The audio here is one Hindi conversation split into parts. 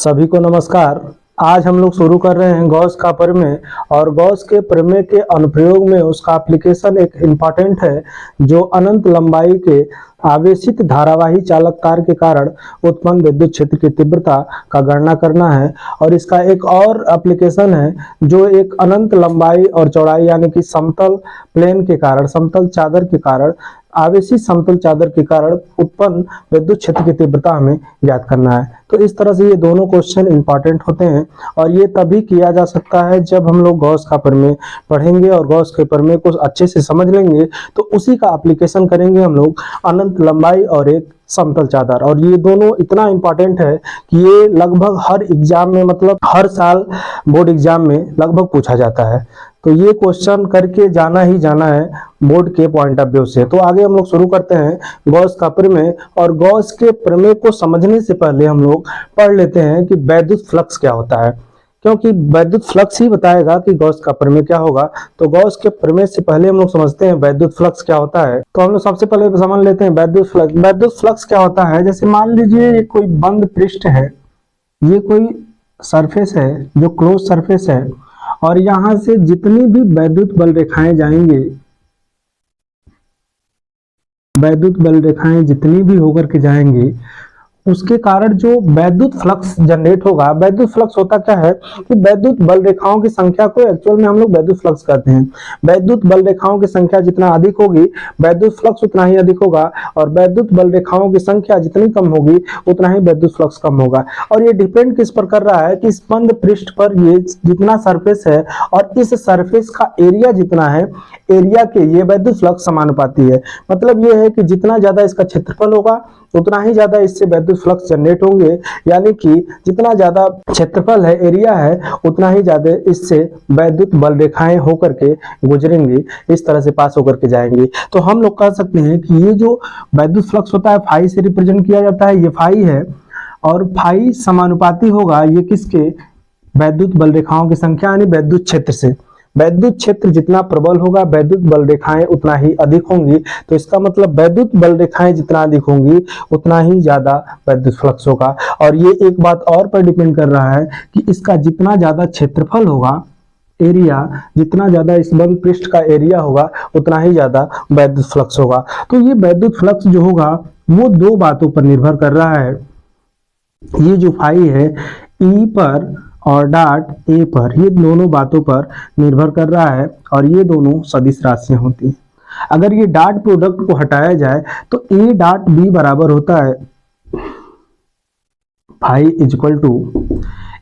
सभी को नमस्कार। आज हम लोग शुरू कर रहे हैं गॉस का प्रमेय। और गॉस के प्रमेय के अनुप्रयोग में उसका एप्लीकेशन एक इम्पॉर्टेंट है, जो अनंत लंबाई के आवेशित धारावाही चालक तार के कारण उत्पन्न विद्युत क्षेत्र की तीव्रता का गणना करना है। और इसका एक और एप्लीकेशन है जो एक अनंत लंबाई और चौड़ाई यानी कि समतल प्लेन के कारण, समतल चादर के कारण, आवेशित समतल चादर के कारण उत्पन्न विद्युत क्षेत्र की तीव्रता हमें ज्ञात करना है। तो इस तरह से ये दोनों क्वेश्चन इंपॉर्टेंट होते हैं और ये तभी किया जा सकता है जब हम लोग गॉस का प्रमेय पढ़ेंगे और गॉस के प्रमेय को अच्छे से समझ लेंगे, तो उसी का एप्लीकेशन करेंगे हम लोग अनंत लंबाई और एक समतल चादर। और ये दोनों इतना इंपॉर्टेंट है कि ये लगभग हर एग्जाम में, मतलब हर साल बोर्ड एग्जाम में लगभग पूछा जाता है। तो ये क्वेश्चन करके जाना ही जाना है बोर्ड के पॉइंट ऑफ व्यू से। तो आगे हम लोग शुरू करते हैं गॉस का प्रमेय। और गॉस के प्रमेय को समझने से पहले हम लोग पढ़ लेते हैं कि वैद्युत फ्लक्स क्या होता है, क्योंकि वैद्युत फ्लक्स ही बताएगा कि गॉस का प्रमेय क्या होगा। तो गॉस के प्रमेय से पहले हम लोग समझते हैं वैद्युत फ्लक्स क्या होता है। तो हम लोग सबसे पहले समझ लेते हैं वैद्युत फ्लक्स। वैद्युत फ्लक्स क्या होता है, जैसे मान लीजिए ये कोई बंद पृष्ठ है, ये कोई सरफेस है जो क्लोज सरफेस है, और यहां से जितनी भी वैद्युत बल रेखाएं जाएंगे, वैद्युत बल रेखाएं जितनी भी होकर के जाएंगी, उसके कारण जो वैद्युत फ्लक्स जनरेट होगा। वैद्युत फ्लक्स होता क्या है कि वैद्युत बल रेखाओं की संख्या को एक्चुअल में हम लोग वैद्युत फ्लक्स कहते हैं। वैद्युत बल रेखाओं की संख्या जितना अधिक होगी, वैद्युत फ्लक्स उतना ही अधिक होगा, और वैद्युत बल रेखाओं की संख्या जितनी कम होगी उतना ही वैद्युत फ्लक्स कम होगा। और ये डिपेंड किस पर कर रहा है कि इस बंद पृष्ठ पर ये जितना सरफेस है और इस सरफेस का एरिया जितना है, एरिया के ये वैद्युत फ्लक्स समानुपाती है। मतलब ये है कि जितना ज्यादा इसका क्षेत्रफल होगा उतना ही ज्यादा इससे वैद्युत फ्लक्स जनरेट होंगे, यानी कि जितना ज्यादा क्षेत्रफल है, एरिया है, उतना ही ज्यादा इससे वैद्युत बल रेखाएं होकर के गुजरेंगी, इस तरह से पास होकर के जाएंगी। तो हम लोग कह सकते हैं कि ये जो वैद्युत फ्लक्स होता है फाई से रिप्रेजेंट किया जाता है, ये फाई है, और फाई समानुपाती होगा ये किसके, वैद्युत बल रेखाओं की संख्या यानी वैद्युत क्षेत्र से। वैद्युत क्षेत्र जितना प्रबल होगा वैद्युत बल रेखाएं उतना ही अधिक होंगी। तो इसका मतलब वैद्युत बल रेखाएं जितना अधिक होंगी उतना ही ज्यादा वैद्युत फ्लक्स होगा। और ये एक बात और पर डिपेंड कर रहा है कि इसका जितना ज्यादा क्षेत्रफल होगा, एरिया, जितना ज्यादा इस बंद पृष्ठ का एरिया होगा उतना ही ज्यादा वैद्युत फ्लक्स होगा। तो ये वैद्युत फ्लक्स जो होगा वो दो बातों पर निर्भर कर रहा है। ये जो फाई है ई पर और डॉट ए पर, ये दोनों बातों पर निर्भर कर रहा है, और ये दोनों सदिश राशियां होती हैं। अगर ये डॉट प्रोडक्ट को हटाया जाए तो ए डॉट बी बराबर होता है phi equal to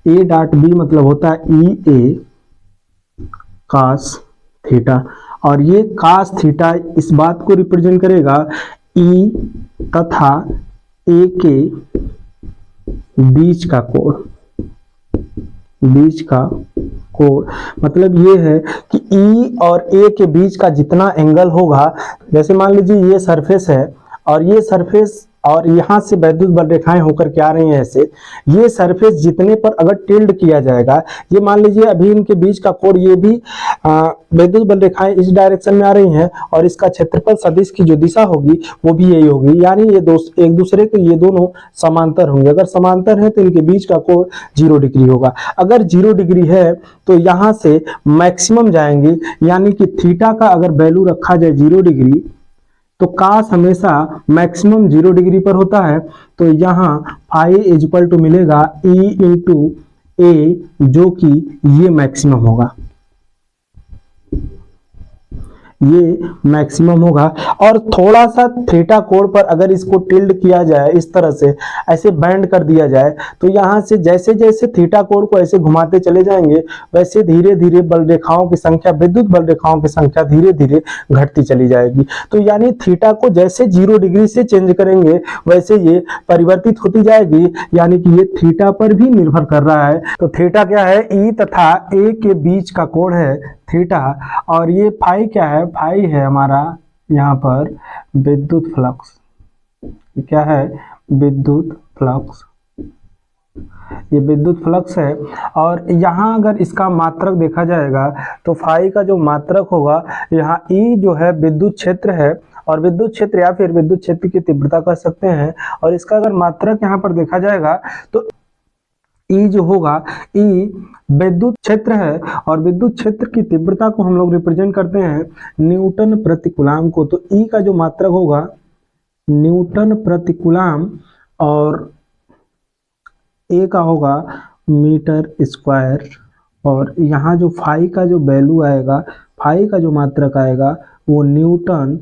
A dot B, मतलब होता है ई ए कास थीटा। और ये कास थीटा इस बात को रिप्रेजेंट करेगा ई तथा ए के बीच का कोण, बीच का कोण। मतलब ये है कि ई और ए के बीच का जितना एंगल होगा, जैसे मान लीजिए ये सरफेस है और ये सरफेस, और यहाँ से वैद्युत बल रेखाएं होकर के आ रही हैं ऐसे, ये सरफेस जितने पर अगर टिल्ड किया जाएगा, ये मान लीजिए अभी इनके बीच का कोण, ये भी वैद्युत बल रेखाएं इस डायरेक्शन में आ रही हैं, और इसका क्षेत्रफल सदिश की जो दिशा होगी वो भी यही होगी, यानी ये एक दूसरे के ये दोनों समांतर होंगे। अगर समांतर है तो इनके बीच का कोण 0 डिग्री होगा। अगर 0 डिग्री है तो यहाँ से मैक्सिमम जाएंगे, यानी कि थीटा का अगर वैल्यू रखा जाए 0 डिग्री तो कास हमेशा मैक्सिमम 0 डिग्री पर होता है। तो यहाँ फाई इक्वल टू मिलेगा ई इंटू ए, जो कि ये मैक्सिमम होगा, ये मैक्सिमम होगा। और थोड़ा सा थीटा कोण पर अगर इसको टिल्ड किया जाए, इस तरह से ऐसे बैंड कर दिया जाए, तो यहाँ से जैसे जैसे थीटा कोण को ऐसे घुमाते चले जाएंगे, वैसे धीरे धीरे बल रेखाओं की संख्या, विद्युत बल रेखाओं की संख्या धीरे धीरे घटती चली जाएगी। तो यानी थीटा को जैसे 0 डिग्री से चेंज करेंगे वैसे ये परिवर्तित होती जाएगी, यानी कि ये थीटा पर भी निर्भर कर रहा है। तो थीटा क्या है, ई तथा ए के बीच का कोण है थीटा, और ये फाई क्या है, फाई है हमारा यहाँ पर विद्युत फ्लक्स। ये क्या है, विद्युत फ्लक्स, ये विद्युत फ्लक्स है। और यहाँ अगर इसका मात्रक देखा जाएगा तो फाई का जो मात्रक होगा, यहाँ ई जो है विद्युत क्षेत्र है, और विद्युत क्षेत्र या फिर विद्युत क्षेत्र की तीव्रता कह सकते हैं। और इसका अगर मात्रक यहाँ पर देखा जाएगा तो ई जो होगा, ई विद्युत क्षेत्र है और विद्युत क्षेत्र की तीव्रता को हम लोग रिप्रेजेंट करते हैं न्यूटन प्रति कूलाम को। तो ई का जो मात्रक होगा न्यूटन प्रति कूलाम और ए का होगा मीटर स्क्वायर, और यहाँ जो फाई का जो वैल्यू आएगा, फाई का जो मात्रक आएगा वो न्यूटन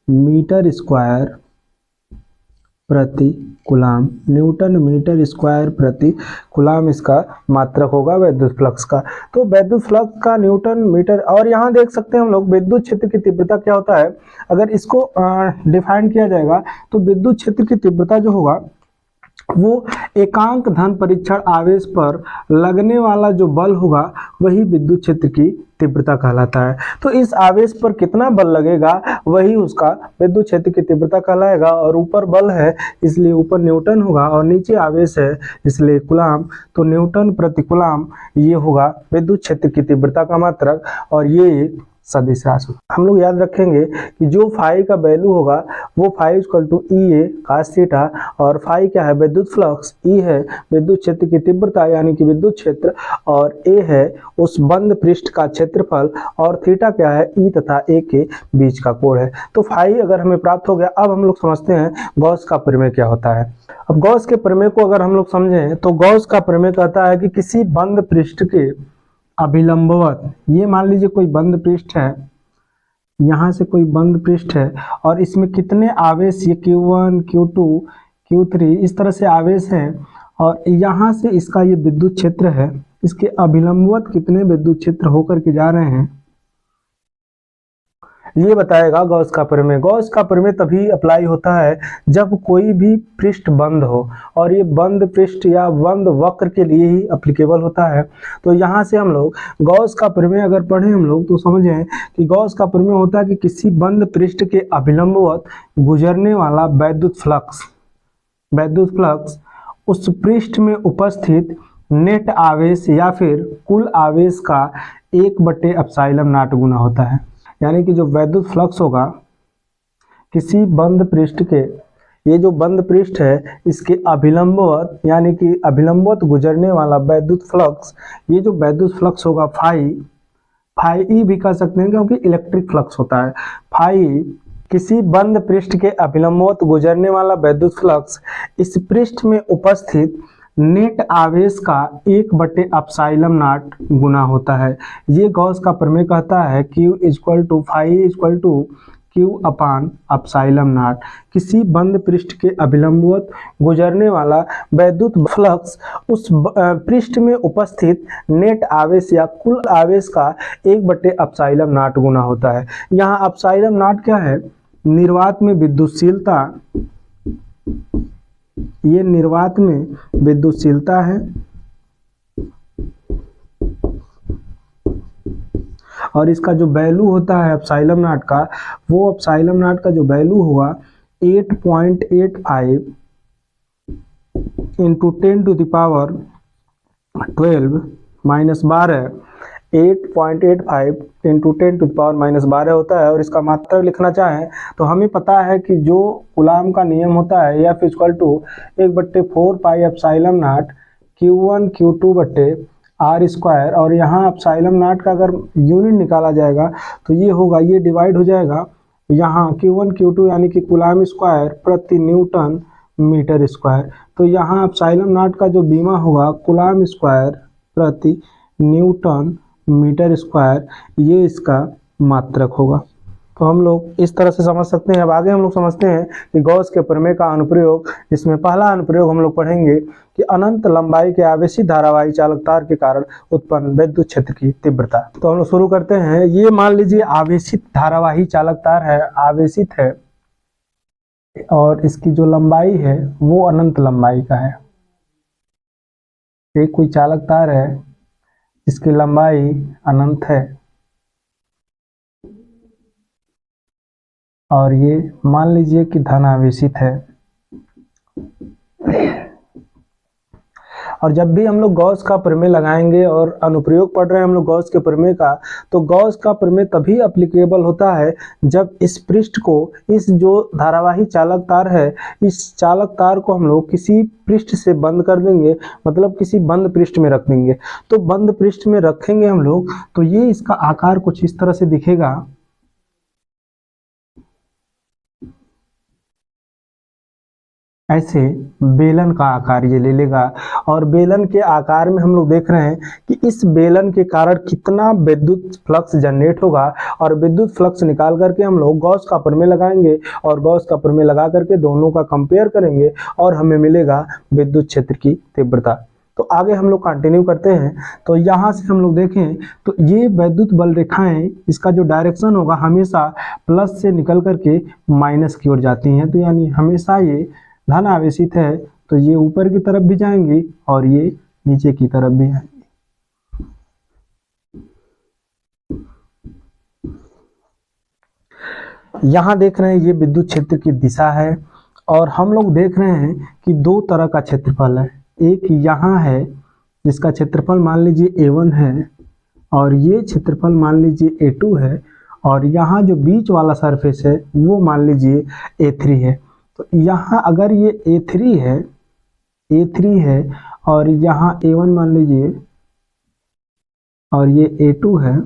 मीटर स्क्वायर प्रति कूलाम, न्यूटन मीटर स्क्वायर प्रति कूलाम इसका मात्रक होगा विद्युत फ्लक्स का। तो विद्युत फ्लक्स का न्यूटन मीटर, और यहाँ देख सकते हैं हम लोग विद्युत क्षेत्र की तीव्रता क्या होता है। अगर इसको डिफाइन किया जाएगा तो विद्युत क्षेत्र की तीव्रता जो होगा वो एकांक धन परीक्षण आवेश पर लगने वाला जो बल होगा वही विद्युत क्षेत्र की तीव्रता कहलाता है। तो इस आवेश पर कितना बल लगेगा वही उसका विद्युत क्षेत्र की तीव्रता कहलाएगा। और ऊपर बल है इसलिए ऊपर न्यूटन होगा और नीचे आवेश है इसलिए कूलाम। तो न्यूटन प्रति कूलाम ये होगा विद्युत क्षेत्र की तीव्रता का मात्रक, और ये सदिश राशि। हम लोग याद रखेंगे कि जो फाई का वैल्यू होगा वो phi equal to E A cos theta, और फाई क्या है विद्युत फ्लक्स, ई है विद्युत क्षेत्र की तीव्रता यानी कि विद्युत क्षेत्र, और ए है उस बंद पृष्ठ का क्षेत्रफल, और थीटा क्या है ई तथा ए के बीच का कोण है। तो फाई अगर हमें प्राप्त हो गया, अब हम लोग समझते हैं गॉस का प्रमेय क्या होता है। अब गॉस के प्रमेय को अगर हम लोग समझें तो गॉस का प्रमेय कहता है कि किसी बंद पृष्ठ के अभिलंबवत, ये मान लीजिए कोई बंद पृष्ठ है, यहाँ से कोई बंद पृष्ठ है और इसमें कितने आवेश, ये Q1 Q2 Q3 इस तरह से आवेश हैं, और यहाँ से इसका ये विद्युत क्षेत्र है, इसके अभिलंबवत कितने विद्युत क्षेत्र होकर के जा रहे हैं ये बताएगा गॉस का प्रमेय। गॉस का प्रमेय तभी अप्लाई होता है जब कोई भी पृष्ठ बंद हो, और ये बंद पृष्ठ या बंद वक्र के लिए ही अप्लीकेबल होता है। तो यहाँ से हम लोग गॉस का प्रमेय अगर पढ़ें हम लोग तो समझें कि गॉस का प्रमेय होता है कि किसी बंद पृष्ठ के अभिलंबवत गुजरने वाला विद्युत फ्लक्स उस पृष्ठ में उपस्थित नेट आवेश या फिर कुल आवेश का 1/ε0 गुना होता है। यानी कि जो विद्युत फ्लक्स होगा किसी बंद पृष्ठ के, ये जो बंद पृष्ठ है इसके अभिलंबवत यानी कि अभिलंबवत गुजरने वाला विद्युत फ्लक्स, ये जो विद्युत फ्लक्स होगा फाई ई भी कह सकते हैं क्योंकि इलेक्ट्रिक फ्लक्स होता है। फाई किसी बंद पृष्ठ के अभिलंबवत गुजरने वाला विद्युत फ्लक्स इस पृष्ठ में उपस्थित नेट आवेश का 1/ε0 गुना होता है। ये गॉस का प्रमेय कहता है Q equal to phi equal to Q/ε0। किसी बंद पृष्ठ के अभिलंबवत गुजरने वाला विद्युत फ्लक्स उस पृष्ठ में उपस्थित नेट आवेश या कुल आवेश का 1/ε0 गुना होता है। यहाँ ε0 क्या है, निर्वात में विद्युतशीलता, ये निर्वात में विद्युतशीलता है, और इसका जो वैल्यू होता है ε0 का, वो ε0 का जो वैल्यू होगा 8.85 इंटू 10⁻12 माइनस 12, 8.85 इंटू 10⁻12 होता है। और इसका मात्रक लिखना चाहें तो हमें पता है कि जो कूलाम का नियम होता है F equal to 1/4πε0 Q1 Q2 बट्टे R स्क्वायर, और यहाँ ε0 का अगर यूनिट निकाला जाएगा तो ये होगा, ये डिवाइड हो जाएगा यहाँ Q1 Q2 यानी कि कूलाम स्क्वायर प्रति न्यूटन मीटर स्क्वायर। तो यहाँ ε0 का जो बीमा होगा कूलाम स्क्वायर प्रति न्यूटन मीटर स्क्वायर, ये इसका मात्रक होगा। तो हम लोग इस तरह से समझ सकते हैं। अब आगे हम लोग समझते हैं कि गॉस के प्रमेय का अनुप्रयोग। इसमें पहला अनुप्रयोग हम लोग पढ़ेंगे कि अनंत लंबाई के आवेशित धारावाही चालक तार के कारण उत्पन्न विद्युत क्षेत्र की तीव्रता। तो हम लोग शुरू करते हैं। ये मान लीजिए आवेशित धारावाही चालक तार है, आवेशित है, और इसकी जो लंबाई है वो अनंत लंबाई का है। एक कोई चालक तार है इसकी लंबाई अनंत है, और ये मान लीजिए कि धन आवेशित है, और जब भी हम लोग गॉस का प्रमेय लगाएंगे और अनुप्रयोग पढ़ रहे हैं हम लोग गॉस के प्रमेय का, तो गॉस का प्रमेय तभी एप्लीकेबल होता है जब इस पृष्ठ को, इस जो धारावाही चालक तार है, इस चालक तार को हम लोग किसी पृष्ठ से बंद कर देंगे, मतलब किसी बंद पृष्ठ में रख देंगे। तो बंद पृष्ठ में रखेंगे हम लोग तो ये इसका आकार कुछ इस तरह से दिखेगा। ऐसे बेलन का आकार ये ले लेगा और बेलन के आकार में हम लोग देख रहे हैं कि इस बेलन के कारण कितना विद्युत फ्लक्स जनरेट होगा, और विद्युत फ्लक्स निकाल करके हम लोग गॉस का प्रमेय लगाएंगे और गॉस का प्रमेय लगा करके दोनों का कंपेयर करेंगे और हमें मिलेगा विद्युत क्षेत्र की तीव्रता। तो आगे हम लोग कंटिन्यू करते हैं। तो यहाँ से हम लोग देखें तो ये वैद्युत बल रेखाएं, इसका जो डायरेक्शन होगा हमेशा प्लस से निकल करके माइनस की ओर जाती हैं। तो यानी हमेशा ये धन आवेशित है, तो ये ऊपर की तरफ भी जाएंगी और ये नीचे की तरफ भी आएंगी। यहाँ देख रहे हैं ये विद्युत क्षेत्र की दिशा है और हम लोग देख रहे हैं कि दो तरह का क्षेत्रफल है। एक यहाँ है जिसका क्षेत्रफल मान लीजिए A1 है और ये क्षेत्रफल मान लीजिए A2 है, और यहाँ जो बीच वाला सरफेस है वो मान लीजिए A3 है। तो यहाँ अगर ये A3 है और यहाँ A1 मान लीजिए और ये A2 है,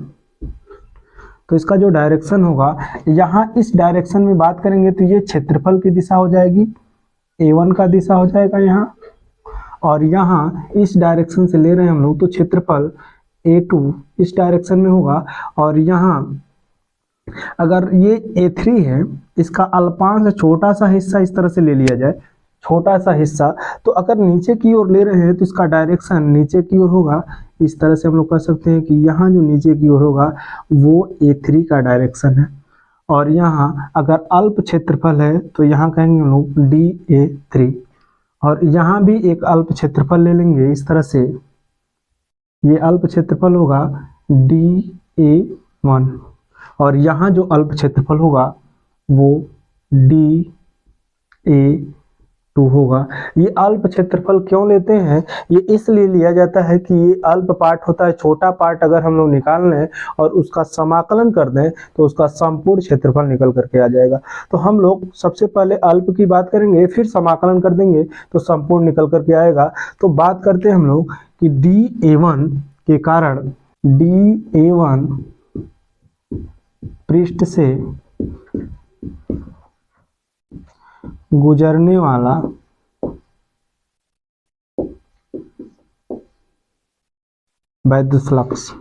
तो इसका जो डायरेक्शन होगा, यहाँ इस डायरेक्शन में बात करेंगे तो ये क्षेत्रफल की दिशा हो जाएगी, A1 का दिशा हो जाएगा यहाँ, और यहाँ इस डायरेक्शन से ले रहे हैं हम लोग तो क्षेत्रफल A2 इस डायरेक्शन में होगा। और यहाँ अगर ये A3 है, इसका अल्पांश छोटा सा हिस्सा इस तरह से ले लिया जाए, छोटा सा हिस्सा, तो अगर नीचे की ओर ले रहे हैं तो इसका डायरेक्शन नीचे की ओर होगा। इस तरह से हम लोग कह सकते हैं कि यहाँ जो नीचे की ओर होगा वो A3 का डायरेक्शन है, और यहाँ अगर अल्प क्षेत्रफल है तो यहाँ कहेंगे हम लोग DA3, और यहाँ भी एक अल्प क्षेत्रफल ले लेंगे इस तरह से, ये अल्प क्षेत्रफल होगा DA1, और यहाँ जो अल्प क्षेत्रफल होगा वो DA2 होगा। ये अल्प क्षेत्रफल क्यों लेते हैं, ये इसलिए लिया जाता है कि ये अल्प पार्ट होता है, छोटा पार्ट अगर हम लोग निकाल लें और उसका समाकलन कर दें तो उसका संपूर्ण क्षेत्रफल निकल करके आ जाएगा। तो हम लोग सबसे पहले अल्प की बात करेंगे, फिर समाकलन कर देंगे तो संपूर्ण निकल करके आएगा। तो बात करते हैं हम लोग कि DA1 के कारण, DA1 पृष्ठ से गुजरने वाला वैद्युत फ्लक्स,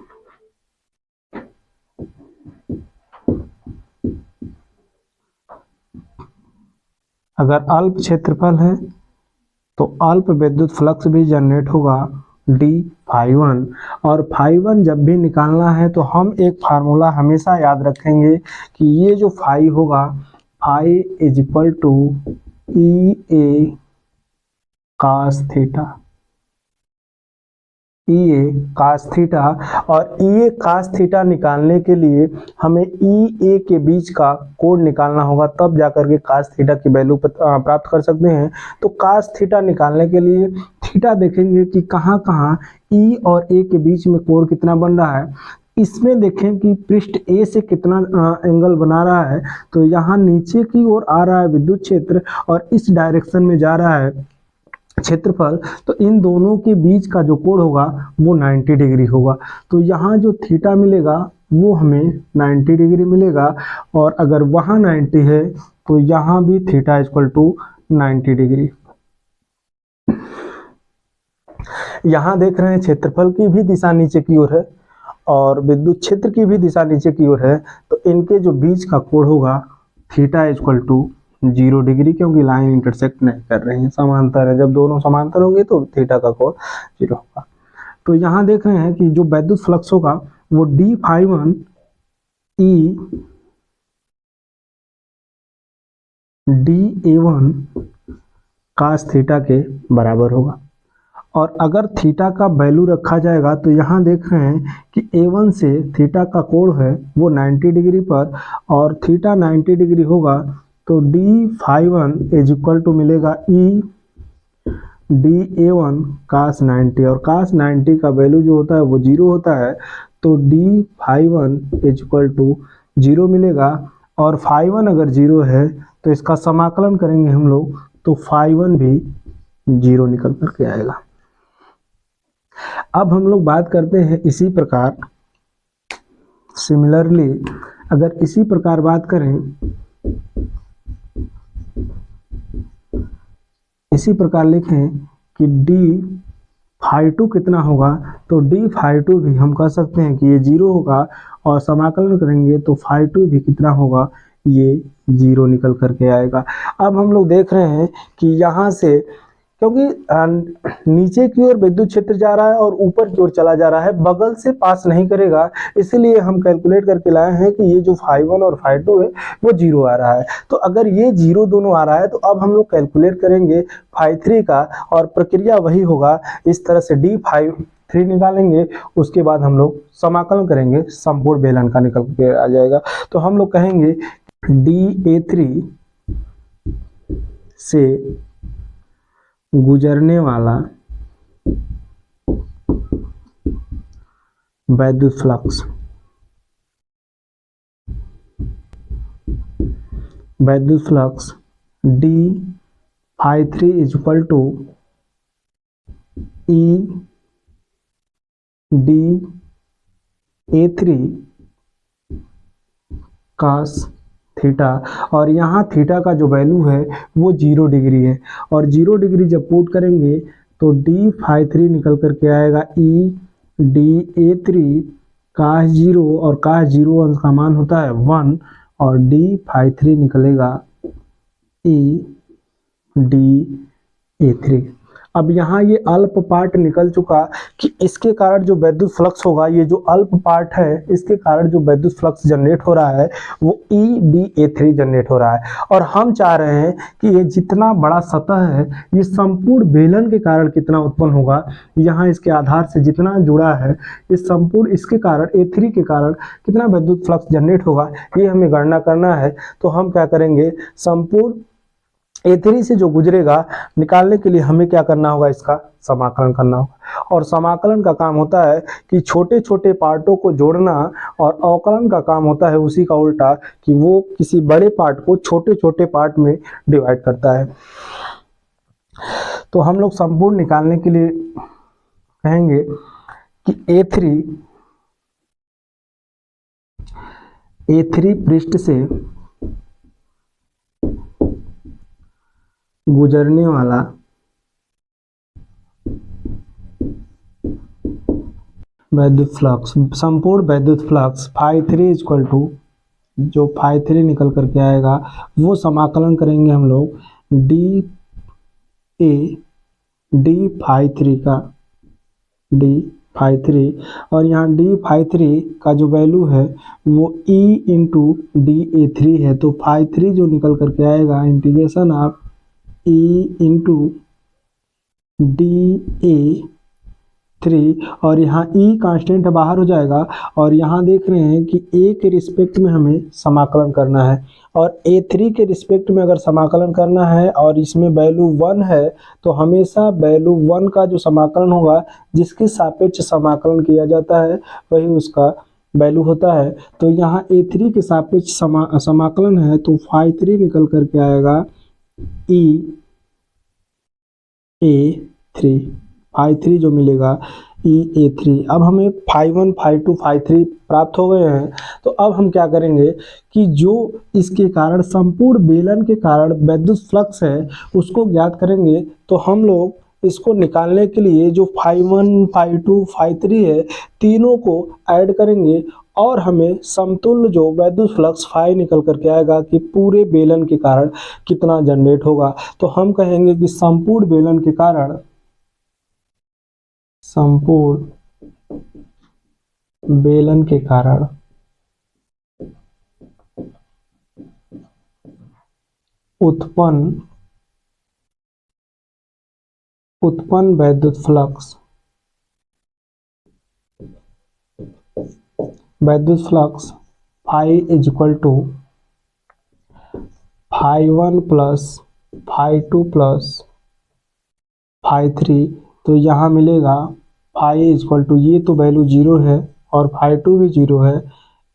अगर अल्प क्षेत्रफल है तो अल्प विद्युत फ्लक्स भी जनरेट होगा d∅1, और ∅1 जब भी निकालना है तो हम एक फार्मूला हमेशा याद रखेंगे कि ये जो फाई होगा, phi is equal to EA cos theta, EA cos theta, और EA cos थीटा निकालने के लिए हमें EA के बीच का कोण निकालना होगा, तब जाकर के cos थीटा की वैल्यू प्राप्त कर सकते हैं। तो cos थीटा निकालने के लिए थीटा देखेंगे कि कहाँ कहाँ E और A के बीच में कोण कितना बन रहा है। इसमें देखें कि पृष्ठ A से कितना एंगल बना रहा है, तो यहाँ नीचे की ओर आ रहा है विद्युत क्षेत्र और इस डायरेक्शन में जा रहा है क्षेत्रफल, तो इन दोनों के बीच का जो कोण होगा वो 90 डिग्री होगा। तो यहाँ जो थीटा मिलेगा वो हमें 90 डिग्री मिलेगा, और अगर वहाँ 90 है तो यहाँ भी थीटा इक्वल टू 90 डिग्री। यहाँ देख रहे हैं क्षेत्रफल की भी दिशा नीचे की ओर है और विद्युत क्षेत्र की भी दिशा नीचे की ओर है, तो इनके जो बीच का कोण होगा थीटा इक्वल टू 0 डिग्री, क्योंकि लाइन इंटरसेक्ट नहीं कर रहे हैं, समांतर है। जब दोनों समांतर होंगे तो थीटा का कोण 0 होगा। तो यहाँ देख रहे हैं कि जो वैद्युत फ्लक्स होगा वो d∅1 E DA1 cos theta के बराबर होगा। और अगर थीटा का वैल्यू रखा जाएगा तो यहाँ देख रहे हैं कि A1 से थीटा का कोण है वो 90 डिग्री पर, और थीटा 90 डिग्री होगा तो d∅1 इज इक्वल टू मिलेगा E dA1 cos 90 और cos 90 का वैल्यू जो होता है वो 0 होता है, तो d∅1 इज इक्वल टू 0 मिलेगा। और ∅1 अगर 0 है तो इसका समाकलन करेंगे हम लोग तो ∅1 भी 0 निकल करके आएगा। अब हम लोग बात करते हैं इसी प्रकार सिमिलरली, अगर इसी प्रकार बात करें, इसी प्रकार लिखें कि d∅2 कितना होगा, तो d∅2 भी हम कह सकते हैं कि ये 0 होगा और समाकलन करेंगे तो ∅2 भी कितना होगा, ये 0 निकल करके आएगा। अब हम लोग देख रहे हैं कि यहाँ से क्योंकि नीचे की ओर विद्युत क्षेत्र जा रहा है और ऊपर की ओर चला जा रहा है, बगल से पास नहीं करेगा, इसलिए हम कैलकुलेट करके लाए हैं कि ये जो ∅1 और ∅2 है वो 0 आ रहा है। तो अगर ये 0 दोनों आ रहा है तो अब हम लोग कैलकुलेट करेंगे ∅3 का, और प्रक्रिया वही होगा, इस तरह से d∅3 निकालेंगे, उसके बाद हम लोग समाकलन करेंगे, संपूर्ण बेलन का निकल के आ जाएगा। तो हम लोग कहेंगे dA3 से गुजरने वाला वैद्युत flux, d∅3 is equal to dA3 cos theta, और यहाँ थीटा का जो वैल्यू है वो 0 डिग्री है, और 0 डिग्री जब पुट करेंगे तो d∅3 निकल करके आएगा dA3 cos 0, और cos 0 अंश का मान होता है 1, और d∅3 निकलेगा dA3। अब यहाँ ये अल्प पार्ट निकल चुका कि इसके कारण जो विद्युत फ्लक्स होगा, ये जो अल्प पार्ट है इसके कारण जो विद्युत फ्लक्स जनरेट हो रहा है वो dA3 जनरेट हो रहा है। और हम चाह रहे हैं कि ये जितना बड़ा सतह है ये संपूर्ण बेलन के कारण कितना उत्पन्न होगा, यहाँ इसके आधार से जितना जुड़ा है इस संपूर्ण इसके कारण A3 के कारण कितना विद्युत फ्लक्स जनरेट होगा, ये हमें गणना करना है। तो हम क्या करेंगे, संपूर्ण A3 से जो गुजरेगा निकालने के लिए हमें क्या करना होगा, इसका समाकलन करना होगा। और समाकलन का काम होता है कि छोटे छोटे पार्टों को जोड़ना, और अवकलन का काम होता है उसी का उल्टा, कि वो किसी बड़े पार्ट को छोटे छोटे पार्ट में डिवाइड करता है। तो हम लोग संपूर्ण निकालने के लिए कहेंगे कि A3 पृष्ठ से गुजरने वाला वैद्युत फ्लक्स, संपूर्ण वैद्युत फ्लक्स ∅3 इक्वल टू, जो ∅3 निकल करके आएगा वो समाकलन करेंगे हम लोग d∅3 का, d∅3, और यहाँ d∅3 का जो वैल्यू है वो E इंटू dA3 है, तो ∅3 जो निकल करके आएगा integration of E into dA3, और यहाँ E कांस्टेंट बाहर हो जाएगा, और यहाँ देख रहे हैं कि A के रिस्पेक्ट में हमें समाकलन करना है, और A3 के रिस्पेक्ट में अगर समाकलन करना है और इसमें वैल्यू 1 है तो हमेशा वैल्यू 1 का जो समाकलन होगा, जिसके सापेक्ष समाकलन किया जाता है वही उसका वैल्यू होता है। तो यहाँ A3 के सापेक्ष समाकलन है, तो ∅3 निकल करके आएगा EA3, ∅3 जो मिलेगा EA3। अब हमें ∅1 ∅2 ∅3 प्राप्त हो गए हैं, तो अब हम क्या करेंगे कि जो इसके कारण संपूर्ण बेलन के कारण विद्युत फ्लक्स है उसको ज्ञात करेंगे। तो हम लोग इसको निकालने के लिए जो ∅1 ∅2 ∅3 है तीनों को ऐड करेंगे, और हमें समतुल्य जो वैद्युत फ्लक्स ∅ निकल करके आएगा कि पूरे बेलन के कारण कितना जनरेट होगा। तो हम कहेंगे कि संपूर्ण बेलन के कारण, संपूर्ण बेलन के कारण उत्पन्न वैद्युत flux ∅ is equal to ∅1 plus ∅2 plus φ3, तो यहाँ मिलेगा φ इक्वल टू, ये तो वैल्यू 0 है और φ2 भी 0 है,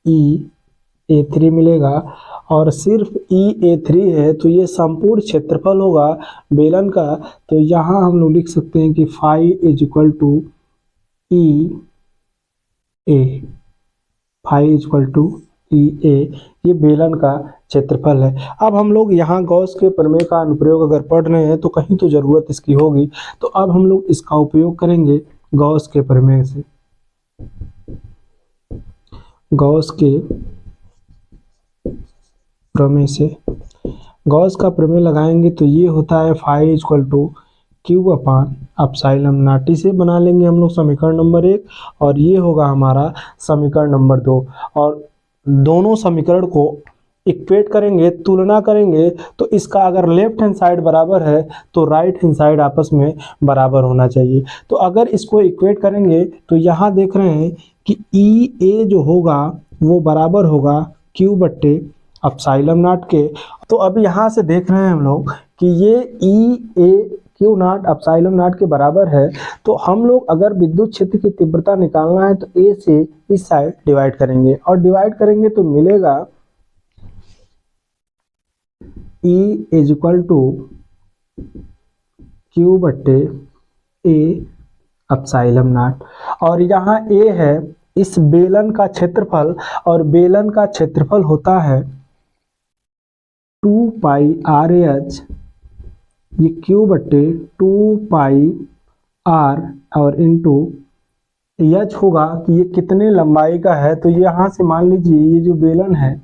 E(A3) मिलेगा। और सिर्फ E(A3) है तो ये संपूर्ण क्षेत्रफल होगा बेलन का, तो यहाँ हम लोग लिख सकते हैं कि φ equal to E(A), φ equal to E(A), ये बेलन का क्षेत्रफल है। अब हम लोग यहाँ गॉस के प्रमेय का अनुप्रयोग अगर पढ़ रहे हैं तो कहीं तो जरूरत इसकी होगी, तो अब हम लोग इसका उपयोग करेंगे गॉस के प्रमेय से। गॉस के प्रमेय से गॉस का प्रमेय लगाएंगे तो ये होता है φ इक्वल टू Q/ε0। इसे बना लेंगे हम लोग समीकरण नंबर 1 और ये होगा हमारा समीकरण नंबर 2। और दोनों समीकरण को इक्वेट करेंगे, तुलना करेंगे, तो इसका अगर लेफ्ट हैंड साइड बराबर है तो राइट हैंड साइड आपस में बराबर होना चाहिए। तो अगर इसको इक्वेट करेंगे तो यहाँ देख रहे हैं कि EA जो होगा वो बराबर होगा Q/ε0 के। तो अब यहाँ से देख रहे हैं हम लोग कि ये EA(Q0)ε0 के बराबर है, तो हम लोग अगर विद्युत क्षेत्र की तीव्रता निकालना है तो A से इस साइड डिवाइड करेंगे और डिवाइड करेंगे तो मिलेगा E इक्वल टू Q/A(ε0), और यहाँ A है इस बेलन का क्षेत्रफल, और बेलन का क्षेत्रफल होता है 2πRAH, ये Q/2πR और इंटू H होगा कि ये कितने लंबाई का है। तो यहाँ से मान लीजिए ये जो बेलन है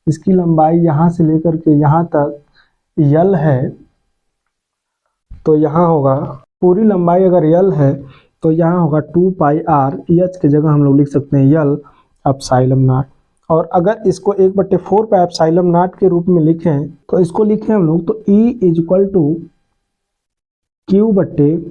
इसकी लंबाई यहाँ से लेकर के यहाँ तक L है, तो यहाँ होगा पूरी लंबाई अगर L है तो यहाँ होगा 2πR, H की जगह हम लोग लिख सकते हैं L(ε0). और अगर इसको 1/4πε0 के रूप में लिखें तो इसको लिखें हम लोग तो E इक्वल टू Q/,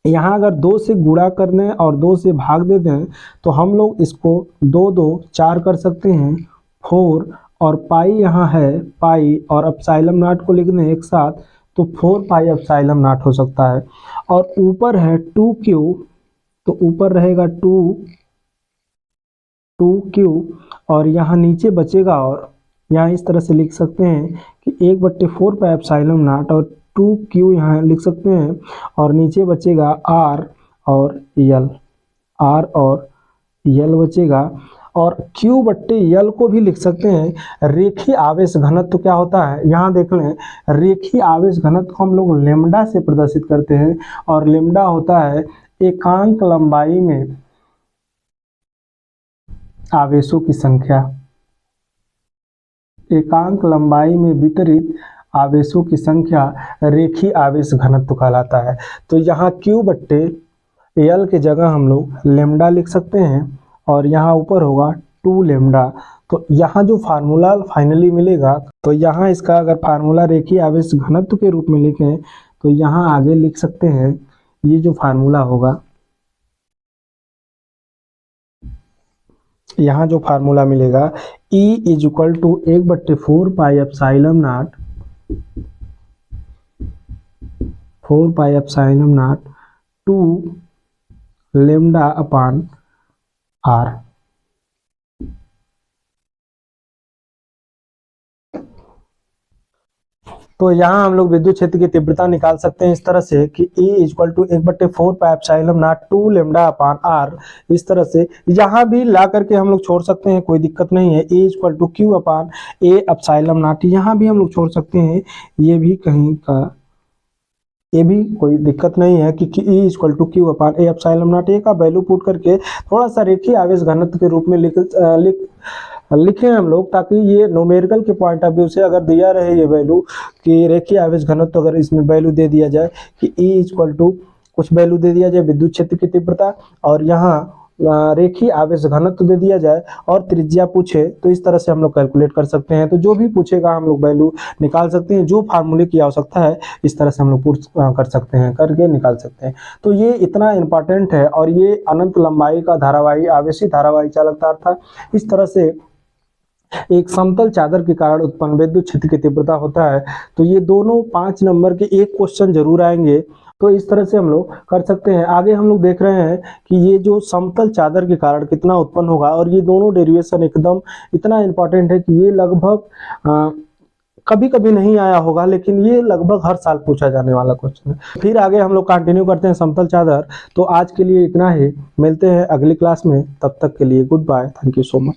यहाँ अगर 2 से गुणा कर दें और 2 से भाग दे दें तो हम लोग इसको 2 4 कर सकते हैं, 4, और पाई यहाँ है पाई और ε0 को लिख दें एक साथ तो 4πε0 हो सकता है। और ऊपर है 2Q, तो ऊपर रहेगा 2Q और यहाँ नीचे बचेगा, और यहाँ इस तरह से लिख सकते हैं कि 1/4πε0 और 2Q यहाँ लिख सकते हैं, और नीचे बचेगा R और L बचेगा। और Q/L को भी लिख सकते हैं रेखीय आवेश घनत्व। तो क्या होता है यहाँ देख लें, रेखीय आवेश घनत्व को हम लोग लेमडा से प्रदर्शित करते हैं, और लेमडा होता है एकांक लंबाई में आवेशों की संख्या, एकांक लंबाई में वितरित आवेशों की संख्या रेखीय आवेश घनत्व कहलाता है। तो यहाँ Q/L के जगह हम लोग लेमडा लिख सकते हैं और यहाँ ऊपर होगा 2 लेमडा। तो यहाँ जो फार्मूला फाइनली मिलेगा, तो यहाँ इसका अगर फार्मूला रेखीय आवेश घनत्व के रूप में लिखें तो यहाँ आगे लिख सकते हैं ये जो फार्मूला होगा, यहाँ जो फार्मूला मिलेगा E इक्वल टू 1/4πε0 2 λ/R। तो यहाँ हम लोग विद्युत क्षेत्र की तीव्रता निकाल सकते हैं इस तरह से कि E इक्वल टू 1/4πε0 2 λ/R। इस तरह से यहाँ भी ला करके हम लोग छोड़ सकते हैं, कोई दिक्कत नहीं है। E इक्वल टू Q/A(ε0), यहाँ भी हम लोग छोड़ सकते हैं, ये भी कहीं का, ये भी कोई दिक्कत नहीं है कि E इक्वल टू Q/A(ε0), ए का वैल्यू पुट करके थोड़ा सा रेखीय आवेश घनत्व के रूप में लिखें हम लोग, ताकि ये न्यूमेरिकल के पॉइंट ऑफ व्यू से अगर दिया रहे ये वैल्यू कि रेखीय आवेश घनत्व, अगर इसमें वैल्यू दे दिया जाए कि E इक्वल टू कुछ वैल्यू दे दिया जाए विद्युत क्षेत्र की तीव्रता, और यहाँ रेखीय आवेश घनत्व दे दिया जाए और त्रिज्या पूछे, तो इस तरह से हम लोग कैलकुलेट कर सकते हैं। तो जो भी पूछेगा हम लोग वैल्यू निकाल सकते हैं, जो फार्मूले की आवश्यकता है इस तरह से हम लोग कर सकते हैं, करके निकाल सकते हैं। तो ये इतना इंपॉर्टेंट है, और ये अनंत लंबाई का धारावाही आवेशी धारावाही चालक तार था। इस तरह से एक समतल चादर के कारण उत्पन्न विद्युत क्षेत्र की तीव्रता होता है। तो ये दोनों 5 नंबर के एक क्वेश्चन जरूर आएंगे, तो इस तरह से हम लोग कर सकते हैं। आगे हम लोग देख रहे हैं कि ये जो समतल चादर के कारण कितना उत्पन्न होगा, और ये दोनों डेरिवेशन एकदम इतना इंपॉर्टेंट है कि ये लगभग कभी कभी नहीं आया होगा, लेकिन ये लगभग हर साल पूछा जाने वाला क्वेश्चन है। फिर आगे हम लोग कंटिन्यू करते हैं समतल चादर। तो आज के लिए इतना ही, मिलते हैं अगली क्लास में, तब तक के लिए good bye, thank you so much.